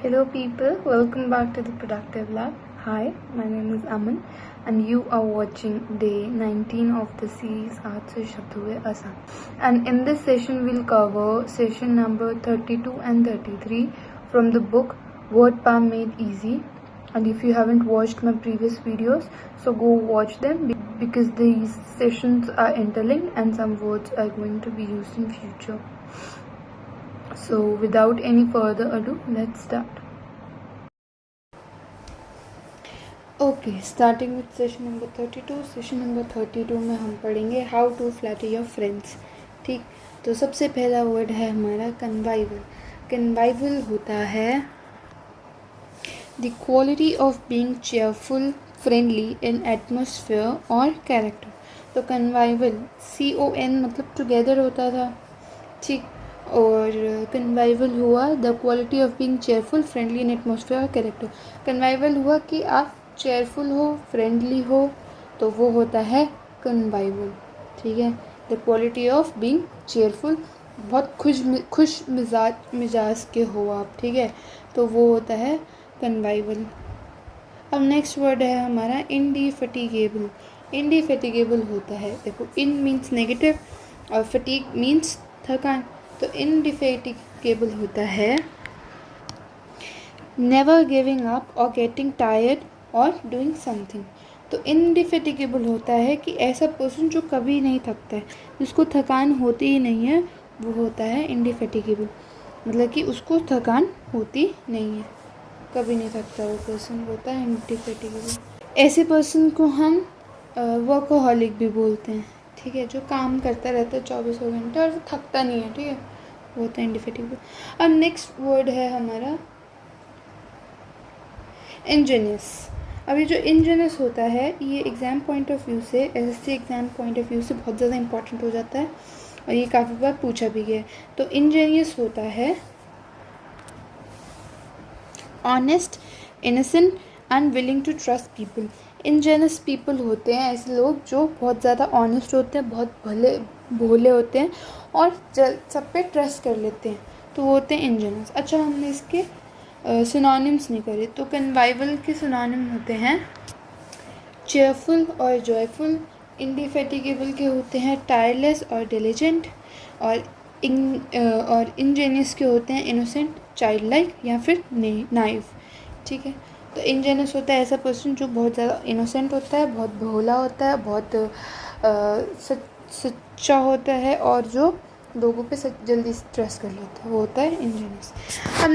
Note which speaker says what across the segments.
Speaker 1: Hello people, welcome back to the Productive Lab. Hi, my name is Aman and you are watching day 19 of the series Aaj se Shabd Hue Aasan. And in this session we'll cover session number 32 and 33 from the book Word Palm Made Easy. And if you haven't watched my previous videos, so go watch them because these sessions are interlinked and some words are going to be used in future. So without any further ado, let's start. Okay, starting with session number 32. Session number 32 में हम पढ़ेंगे how to flatter your friends. ठीक, तो सबसे पहला word है हमारा कन्वाइवल. कन्वाइवल होता है the quality of being cheerful, friendly in atmosphere और कैरेक्टर. तो कन्वाइवल CON मतलब टुगेदर होता था. ठीक, और कन्वाइवल हुआ the quality of being cheerful, friendly in atmosphere और कैरेक्टर. कन्वाइवल हुआ कि आप चेयरफुल हो, फ्रेंडली हो, तो वो होता है कन्वाइवल. ठीक है, the quality of being cheerful, बहुत खुश मिजाज के हो आप. ठीक है, तो वो होता है कन्वाइवल. अब नेक्स्ट वर्ड है हमारा इंडिफेटिगेबल. इंडिफेटिगेबल होता है, देखो इन मीन्स नेगेटिव और फटीग मीन्स थकान. तो इंडिफेटिगेबल होता है नेवर गिविंग अप और गेटिंग टायर्ड और डूइंग समथिंग. तो इंडिफेटिगेबल होता है कि ऐसा पर्सन जो कभी नहीं थकता है, जिसको थकान होती ही नहीं है, वो होता है इंडिफेटिगेबल. मतलब कि उसको थकान होती नहीं है, कभी नहीं थकता वो पर्सन, होता है इंडिफेटिगेबल. ऐसे पर्सन को हम वर्कोहॉलिक भी बोलते हैं. ठीक है, जो काम करता रहता है 24 घंटे और वो थकता नहीं है. ठीक है, वो होता है इंडिफेटिगेबल. अब नेक्स्ट वर्ड है हमारा इंजीनियस. अब ये जो इंजीनियस होता है, ये एग्ज़ाम पॉइंट ऑफ व्यू से, SSC exam point of view से बहुत ज़्यादा इंपॉर्टेंट हो जाता है और ये काफ़ी बार पूछा भी गया है. तो इंजीनियस होता है honest, innocent and willing to trust people. Ingenuous people होते हैं ऐसे लोग जो बहुत ज़्यादा ऑनेस्ट होते हैं, बहुत भोले होते हैं और सब पे ट्रस्ट कर लेते हैं, तो वो होते हैं इंजीनियस. अच्छा, हमने इसके सिनोनिम्स नहीं करे, तो कन्वाइवल के सिनोनिम होते हैं चेयरफुल और जॉयफुल. इंडिफेटिगेबल के होते हैं टायरलेस और डिलिजेंट. और इंजीनियस के होते हैं इनोसेंट, चाइल्ड लाइक या फिर नाइव. ठीक है, तो इंजीनियस होता है ऐसा पर्सन जो बहुत ज़्यादा इनोसेंट होता है, बहुत भोला होता है, बहुत सच्चा होता है और जो लोगों पे जल्दी स्ट्रेस कर लेता है, वो होता है इंजीनियस. अब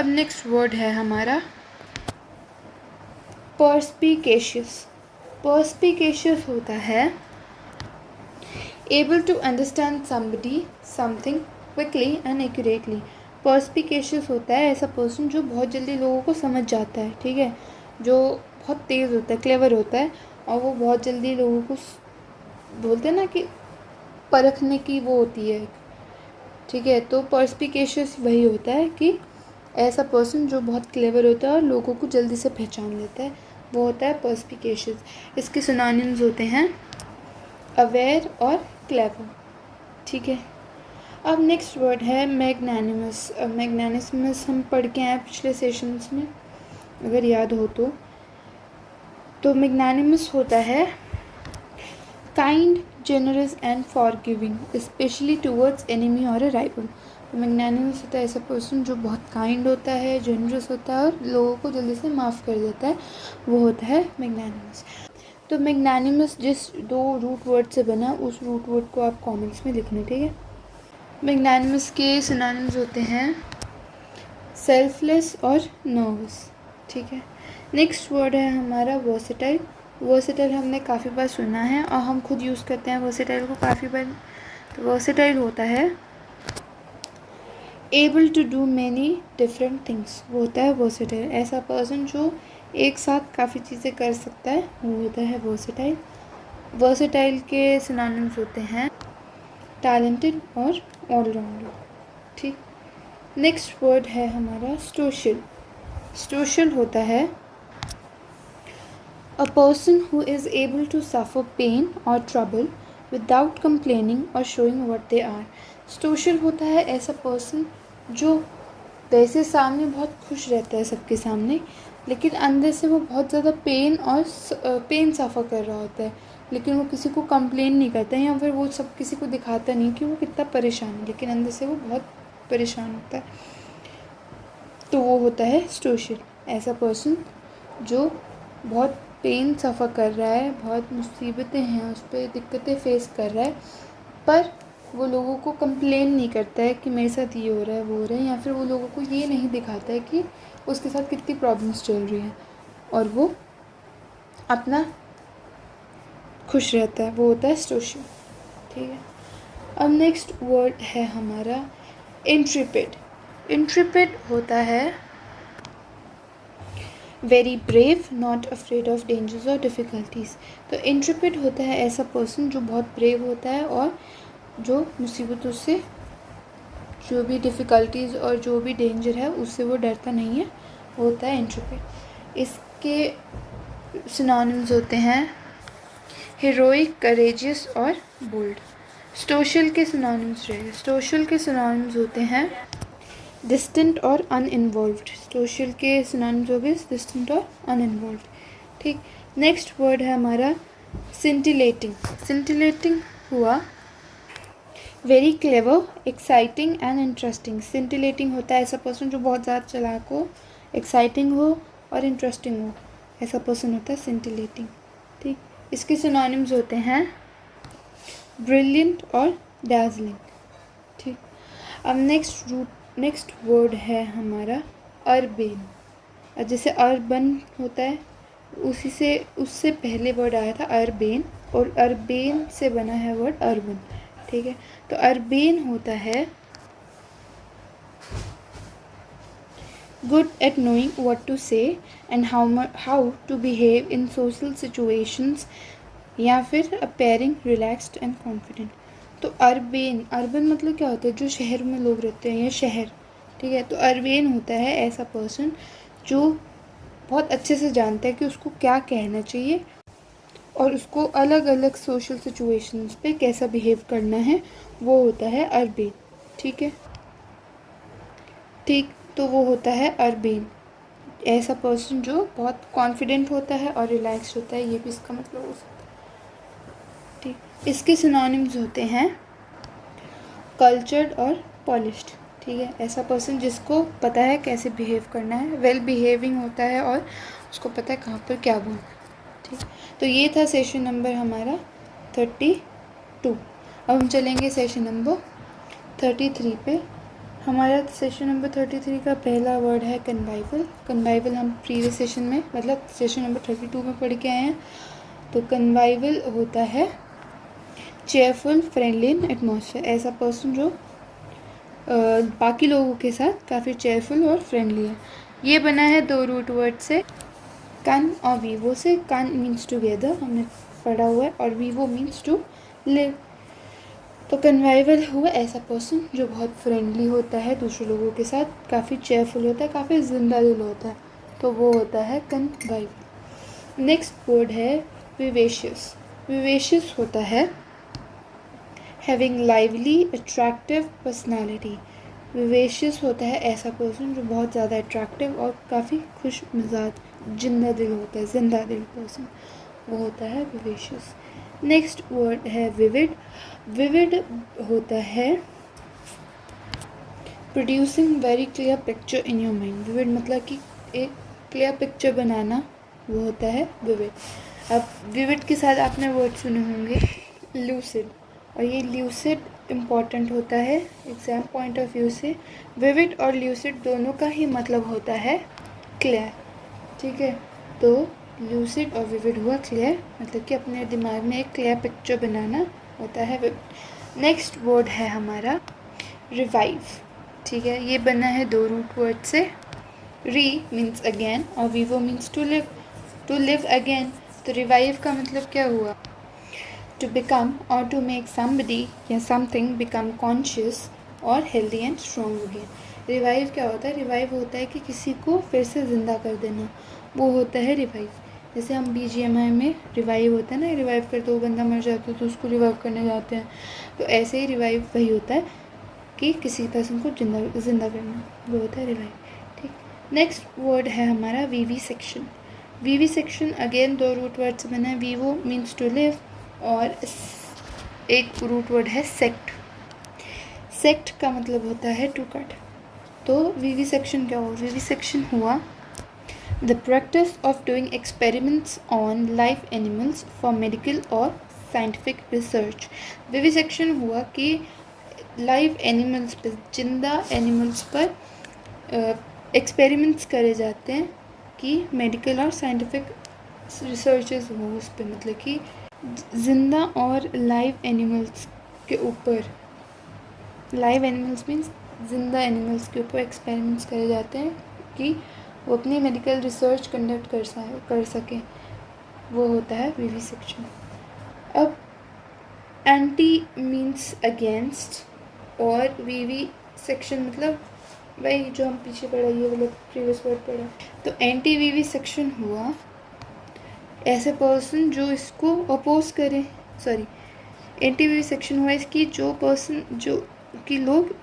Speaker 1: नेक्स्ट वर्ड है हमारा पर्स्पिकेशियस. पर्स्पिकेशियस होता है able to understand somebody something quickly and accurately. Perspicacious होता है ऐसा पर्सन जो बहुत जल्दी लोगों को समझ जाता है. ठीक है, जो बहुत तेज़ होता है, क्लेवर होता है और वो बहुत जल्दी लोगों को बोलते हैं ना कि परखने की वो होती है. ठीक है, तो पर्स्पिकेशियस वही होता है कि ऐसा पर्सन जो बहुत क्लेवर होता है और लोगों को जल्दी से पहचान लेता है, वो होता है पर्स्पिकेशियस. इसके सिनोनिम्स होते हैं अवेयर और क्लेवर. ठीक है, अब नेक्स्ट वर्ड है मैग्नानिमस. मैग्नानिमस हम पढ़ के आए पिछले सेशंस में, अगर याद हो तो मैग्नानिमस होता है kind, generous and forgiving, specially towards enemy और अ राइवल. तो मैग्नानिमस होता है ऐसा पर्सन जो बहुत काइंड होता है, जेनरस होता है और लोगों को जल्दी से माफ़ कर देता है, वो होता है मैग्नानिमस. तो मैग्नानिमस जिस 2 रूट वर्ड से बना, उस रूट वर्ड को आप कमेंट्स में लिखना. ठीक है, मैग्नानिमस के सिनोनिम्स होते हैं सेल्फलेस और नर्वस. ठीक है, नेक्स्ट वर्ड है हमारा वर्सेटाइल. वर्सेटाइल हमने काफ़ी बार सुना है और हम खुद यूज़ करते हैं वर्सेटाइल को काफ़ी बार. तो वर्सेटाइल होता है able to do many different things. वो होता है वर्सेटाइल, ऐसा पर्सन जो एक साथ काफ़ी चीज़ें कर सकता है, वो होता है वर्सेटाइल. वर्सेटाइल के सिनोनिम्स होते हैं टैलेंटेड और ऑलराउंडर. ठीक, नेक्स्ट वर्ड है हमारा सोशल. सोशल होता है a person who is able to suffer pain or trouble without complaining or showing what they are. Social होता है ऐसा पर्सन जो वैसे सामने बहुत खुश रहता है सबके सामने, लेकिन अंदर से वो बहुत ज़्यादा पेन सफ़र कर रहा होता है, लेकिन वो किसी को कंप्लेन नहीं करता है या फिर वो सब किसी को दिखाता नहीं कि वो कितना परेशान है, लेकिन अंदर से वो बहुत परेशान होता है। तो वो होता है स्टोइशियन, ऐसा पर्सन जो बहुत पेन सफ़र कर रहा है, बहुत मुसीबतें हैं उस पर, दिक्कतें फेस कर रहा है, पर वो लोगों को कंप्लेन नहीं करता है कि मेरे साथ ये हो रहा है वो हो रहा है, या फिर वो लोगों को ये नहीं दिखाता है कि उसके साथ कितनी प्रॉब्लम्स चल रही हैं, और वो अपना खुश रहता है। वो होता है स्टोइशियन, ठीक है। अब नेक्स्ट वर्ड है हमारा इंट्रिपिड। इंट्रिपिड होता है very brave, not afraid of dangers और डिफ़िकल्टीज़। तो इंट्रिपिड होता है ऐसा पर्सन जो बहुत ब्रेव होता है और जो मुसीबतों से, जो भी डिफ़िकल्टीज़ और जो भी डेंजर है उससे वो डरता नहीं है, वो होता है इंट्रिपिड। इसके सिनोनिम्स होते हैं हीरोइक, करेजियस और बोल्ड। स्टोइशियल के सिनोनिम्स रहे, स्टोइशियल के सिनोनिम्स होते हैं डिस्टेंट और अनइन्वॉल्व्ड। स्टोइशियल के सिनोनिम्स हो गए डिस्टेंट और अनइन्वॉल्व्ड, ठीक। नेक्स्ट वर्ड है हमारा सिंटिलेटिंग। सिंटिलेटिंग हुआ very clever, exciting and interesting. Scintillating होता है ऐसा पर्सन जो बहुत ज़्यादा चालाक हो, एक्साइटिंग हो और इंटरेस्टिंग हो, ऐसा पर्सन होता है सिंटिलेटिंग, ठीक। इसके सिनोनिम्स होते हैं ब्रिलियंट और डार्जलिंग, ठीक। अब नेक्स्ट वर्ड है हमारा अर्बेन। और जैसे अर्बन होता है उससे पहले वर्ड आया था अर्बेन, और अर्बेन से बना है वर्ड अर्बन, ठीक है। तो अर्बेन होता है good at knowing what to say and how to behave in social situations, या फिर अपेयरिंग रिलैक्स्ड एंड कॉन्फिडेंट। तो अर्बन मतलब क्या होता है, जो शहर में लोग रहते हैं या शहर, ठीक है। तो अर्बेन होता है ऐसा पर्सन जो बहुत अच्छे से जानता है कि उसको क्या कहना चाहिए और उसको अलग अलग सोशल सिचुएशंस पे कैसा बिहेव करना है, वो होता है अर्बेन, ठीक है, ठीक। तो वो होता है अर्बेन, ऐसा पर्सन जो बहुत कॉन्फिडेंट होता है और रिलैक्स होता है, ये भी इसका मतलब हो सकता है, ठीक। इसके सिनोनिम्स होते हैं कल्चर्ड और पॉलिश्ड, ठीक है। ऐसा पर्सन जिसको पता है कैसे बिहेव करना है, वेल बिहेविंग होता है और उसको पता है कहाँ पर क्या बोलना है, ठीक। तो ये था सेशन नंबर हमारा 32। अब हम चलेंगे सेशन नंबर 33 पे। हमारा सेशन नंबर 33 का पहला वर्ड है कन्वाइवल। कन्वाइवल हम प्रीवियस सेशन में, मतलब सेशन नंबर 32 में पढ़ के आए हैं। तो कन्वाइवल होता है चेयरफुल, फ्रेंडली इन एटमॉस्फेयर। ऐसा पर्सन जो बाकी लोगों के साथ काफ़ी चेयरफुल और फ्रेंडली है। ये बना है दो रूट वर्ड से, कन और वीवो से। कन मीन्स टुगेदर, हमने पढ़ा हुआ है, और वीवो मीन्स टू लिव। तो कन्वाइवल हुआ ऐसा पर्सन जो बहुत फ्रेंडली होता है दूसरे लोगों के साथ, काफ़ी चेयरफुल होता है, काफ़ी जिंदा दिल होता है, तो वो होता है कन्वाइवल। नेक्स्ट वर्ड है विवेशियस। विवेशियस होता है having lively attractive personality. Vivacious होता है ऐसा पर्सन जो बहुत ज़्यादा अट्रैक्टिव और काफ़ी खुश मिजाज, जिंदा दिल होता है, जिंदा दिल पर्सन, वो होता है विवेशियस। नेक्स्ट वर्ड है विविड। विविड होता है producing very clear picture in your mind. Vivid मतलब कि एक क्लियर पिक्चर बनाना, वो होता है विविड। अब विविड के साथ आपने वर्ड सुने होंगे लूसिड, और ये ल्यूसिड इम्पॉर्टेंट होता है एग्ज़ाम पॉइंट ऑफ व्यू से। विविड और ल्यूसिड दोनों का ही मतलब होता है क्लियर, ठीक है। तो लूसिड और विविड हुआ क्लियर, मतलब कि अपने दिमाग में एक क्लियर पिक्चर बनाना होता है विविड। नेक्स्ट वर्ड है हमारा रिवाइव, ठीक है। ये बना है दो रूट वर्ड से, री मीन्स अगेन और vivo means to live again. तो रिवाइव का मतलब क्या हुआ, टू बिकम और टू मेक समबडी या समथिंग बिकम कॉन्शियस और healthy and strong again. Revive क्या होता है, रिवाइव होता है कि किसी को फिर से ज़िंदा कर देना, वो होता है रिवाइव। जैसे हम BGMI में रिवाइव होता है ना, रिवाइव करते वो बंदा मर जाता है तो उसको रिवाइव करने जाते हैं, तो ऐसे ही रिवाइव वही होता है कि किसी पर्सन को जिंदा करना, वो होता है रिवाइव। ठीक, नेक्स्ट वर्ड है हमारा vivisection. Vivisection again 2 root word से बना है। विवो मीन्स टू लिव और एक रूट वर्ड है सेक्ट। सेक्ट का मतलब होता है टू कट। तो विविसेक्शन क्या हुआ? विविसेक्शन हुआ the practice of doing experiments on live animals for medical और साइंटिफिक रिसर्च। विविसेक्शन हुआ कि लाइव एनिमल्स पर, जिंदा एनिमल्स पर एक्सपेरिमेंट्स करे जाते हैं कि मेडिकल और साइंटिफिक रिसर्चेस हो उस पर, मतलब कि जिंदा और लाइव एनिमल्स के ऊपर, लाइव एनिमल्स मीन्स जिंदा एनिमल्स के ऊपर एक्सपेरिमेंट्स करे जाते हैं कि वो अपनी मेडिकल रिसर्च कंडक्ट कर सकें, वो होता है विविसेक्शन। अब एंटी मीन्स अगेंस्ट और विविसेक्शन मतलब वही जो हम पीछे पढ़ा, ये वाला प्रीवियस वर्ड पढ़ा। तो एंटी विविसेक्शन हुआ ऐसे पर्सन जो इसको अपोज करे, सॉरी, एंटी विविसेक्शन हुआ इसकी जो पर्सन, जो कि लोग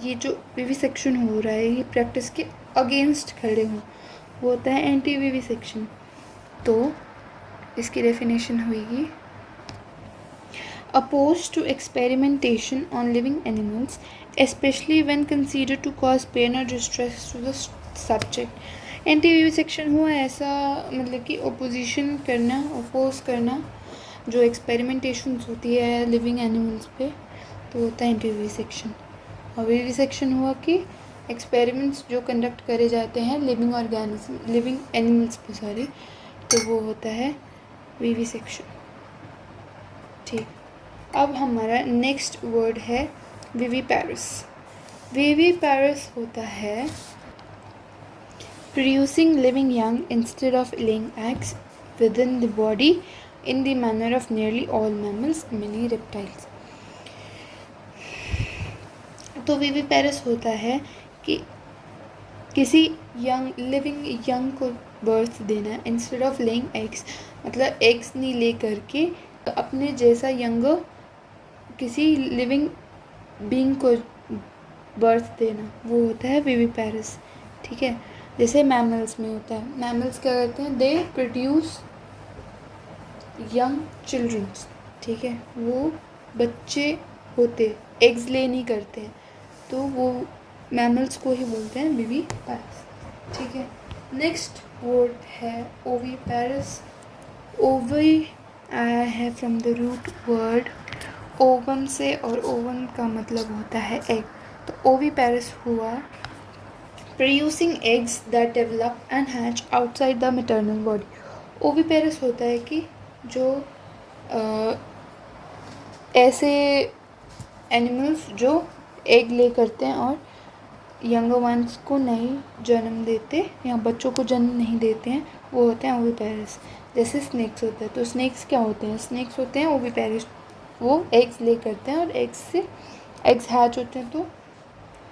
Speaker 1: ये जो विविसेक्शन हो रहा है ये प्रैक्टिस के अगेंस्ट खड़े हों, वो होता है एंटी विविसेक्शन। तो इसकी डेफिनेशन हुई opposed to experimentation on living animals, especially when considered to cause pain or distress to the subject. Anti vivisection हुआ ऐसा मतलब कि ओपोजिशन करना, अपोज करना जो एक्सपेरिमेंटेशंस होती है लिविंग एनिमल्स पे, तो होता है एंटी विविसेक्शन। और विविसेक्शन हुआ कि एक्सपेरिमेंट्स जो कंडक्ट करे जाते हैं लिविंग ऑर्गेनिज्म, लिविंग एनिमल्स पे, सॉरी, तो वो होता है विविसेक्शन। ठीक, अब हमारा नेक्स्ट वर्ड है विविपैरस। विविपैरस होता है producing living young instead of laying eggs with in the body in the manner of nearly all mammals, many reptiles. तो विविपैरस होता है कि किसी यंग, लिविंग यंग को बर्थ देना इंस्टेड ऑफ लेइंग एग्स, मतलब एग्स नहीं ले करके अपने जैसा यंग किसी लिविंग बीइंग को बर्थ देना, वो होता है विविपैरस। ठीक है, जैसे मैमल्स में होता है, मैमल्स क्या करते हैं, दे प्रोड्यूस यंग चिल्ड्रंस। ठीक है, वो बच्चे होते, एग्स ले नहीं करते हैं, तो वो मैमल्स को ही बोलते हैं विविपैरस। ठीक है, नेक्स्ट वर्ड है ओविपैरस। ओवी आया है from the root word ovum से, और ओवम का मतलब होता है एग। तो ओविपैरस हुआ producing eggs that develop and hatch outside the maternal body. Oviparous होता है कि जो ऐसे एनिमल्स जो एग ले करते हैं और यंग वंस को नहीं जन्म देते या बच्चों को जन्म नहीं देते हैं, वो होते हैं ओविपैरस। जैसे स्नेक्स होता है, तो स्नेक्स क्या होते हैं, स्नेक्स होते हैं ओविपैरस, वो एग्स ले करते हैं और एग्स से एग्स हैच होते हैं तो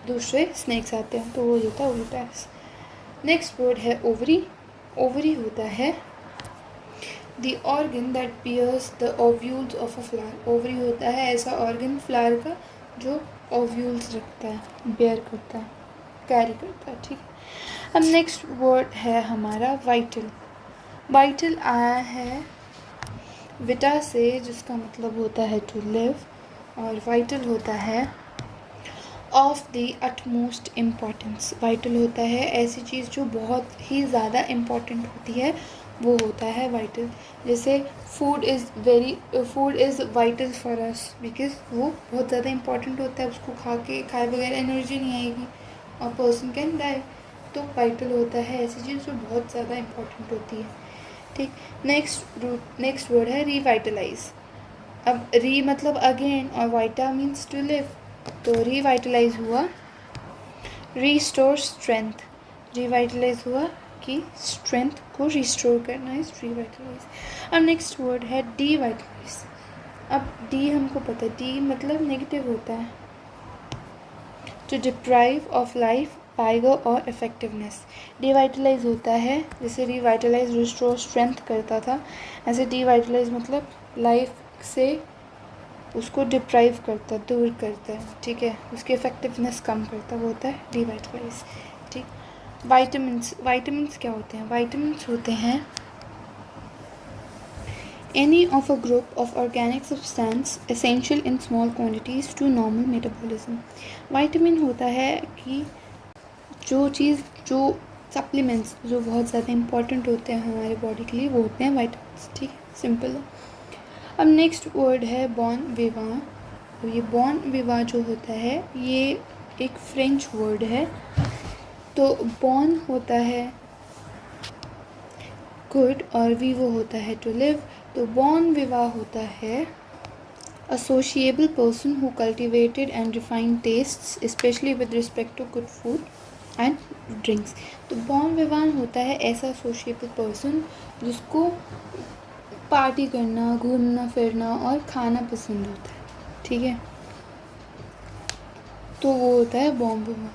Speaker 1: दूसरे स्नेक्स आते हैं, तो वो होता है ओविपैरस। नेक्स्ट वर्ड है ओवरी। ओवरी होता है the organ that bears the ovules of a flower. Ovary होता है ऐसा ऑर्गन फ्लावर का जो ओव्यूल्स रखता है, बेयर करता है, कैरी करता है। ठीक है, अब नेक्स्ट वर्ड है हमारा वाइटल। वाइटल आया है विटा से, जिसका मतलब होता है टू लिव, और वाइटल होता है of the utmost importance. Vital होता है ऐसी चीज़ जो बहुत ही ज़्यादा इम्पॉर्टेंट होती है, वो होता है वाइटल। जैसे food is vital for us, because वो बहुत ज़्यादा इम्पॉर्टेंट होता है, उसको खाए बगैर एनर्जी नहीं आएगी और पर्सन कैन डाई। तो वाइटल होता है ऐसी चीज़ जो बहुत ज़्यादा इम्पॉर्टेंट होती है। ठीक, नेक्स्ट वर्ड है रिवाइटलाइज। अब री मतलब अगेन और वाइटा मीन्स टू लिव, तो रिवाइटलाइज हुआ रिस्टोर स्ट्रेंथ। रिवाइटलाइज हुआ कि स्ट्रेंथ को रिस्टोर करना इज रिवाइटलाइज। अब नेक्स्ट वर्ड है डीवाइटलाइज। अब डी हमको पता है, डी मतलब नेगेटिव होता है, टू डिप्राइव ऑफ लाइफ, पाइगर और इफेक्टिवनेस। डिवाइटलाइज होता है, जैसे रिवाइटलाइज रिस्टोर स्ट्रेंथ करता था, ऐसे डिवाइटलाइज मतलब लाइफ से उसको डिप्राइव करता है, दूर करता है, ठीक है, उसकी इफ़ेक्टिवनेस कम करता है, वो होता है डिवाइटलाइज, ठीक। वाइटामिन्स क्या होते हैं? वाइटामिन्स होते हैं any of a group of organic substance essential in small quantities to normal metabolism. Vitamin होता है कि जो सप्लीमेंट्स जो बहुत ज़्यादा इंपॉर्टेंट होते हैं हमारे बॉडी के लिए, वो होते हैं वाइटामिन्स, ठीक, सिंपल है। अब नेक्स्ट वर्ड है बॉन विवा। तो ये बॉन विवा जो होता है ये एक फ्रेंच वर्ड है। तो बॉन होता है गुड और विवो होता है टू लिव। तो बॉन विवा होता है a sociable person who cultivated and refined tastes especially with respect to good food and drinks. तो बॉन विवान होता है ऐसा sociable person जिसको पार्टी करना, घूमना फिरना और खाना पसंद होता है, ठीक है। तो वो होता है बॉन विवान,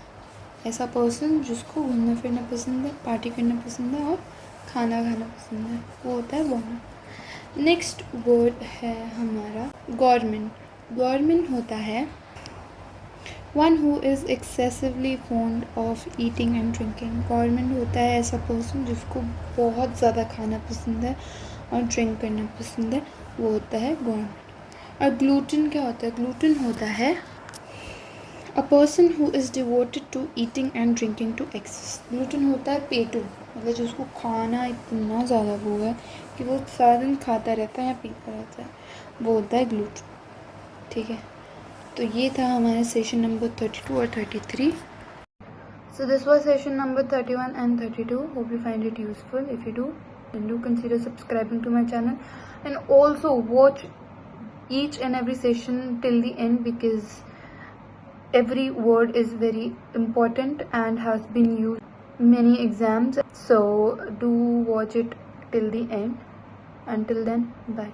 Speaker 1: ऐसा पर्सन जिसको घूमना फिरना पसंद है, पार्टी करना पसंद है और खाना खाना पसंद है, वो होता है बॉन। नेक्स्ट वर्ड है हमारा गवर्नमेंट। गवर्नमेंट होता है one who is excessively fond of eating and drinking. Government होता है ऐसा पर्सन जिसको बहुत ज़्यादा खाना पसंद है और ड्रिंक करना पसंद है, वो होता है गवर्नमेंट। और ग्लूटेन क्या होता है? ग्लूटेन होता है a person who is devoted to eating and drinking to excess. Glutton होता है पेटू, मतलब जिसको खाना इतना ज़्यादा वो है कि वो सारा दिन खाता रहता है या पीता रहता है, वो होता है ग्लूटेन, ठीक है। तो ये था हमारा सेशन नंबर 32 और 33. So this was session number 31 and 32. Hope you find it useful. If you do, then do consider subscribing to my channel and also watch each and every session till the end, because every word is very important and has been used in many exams. So do watch it till the end. Until then, bye.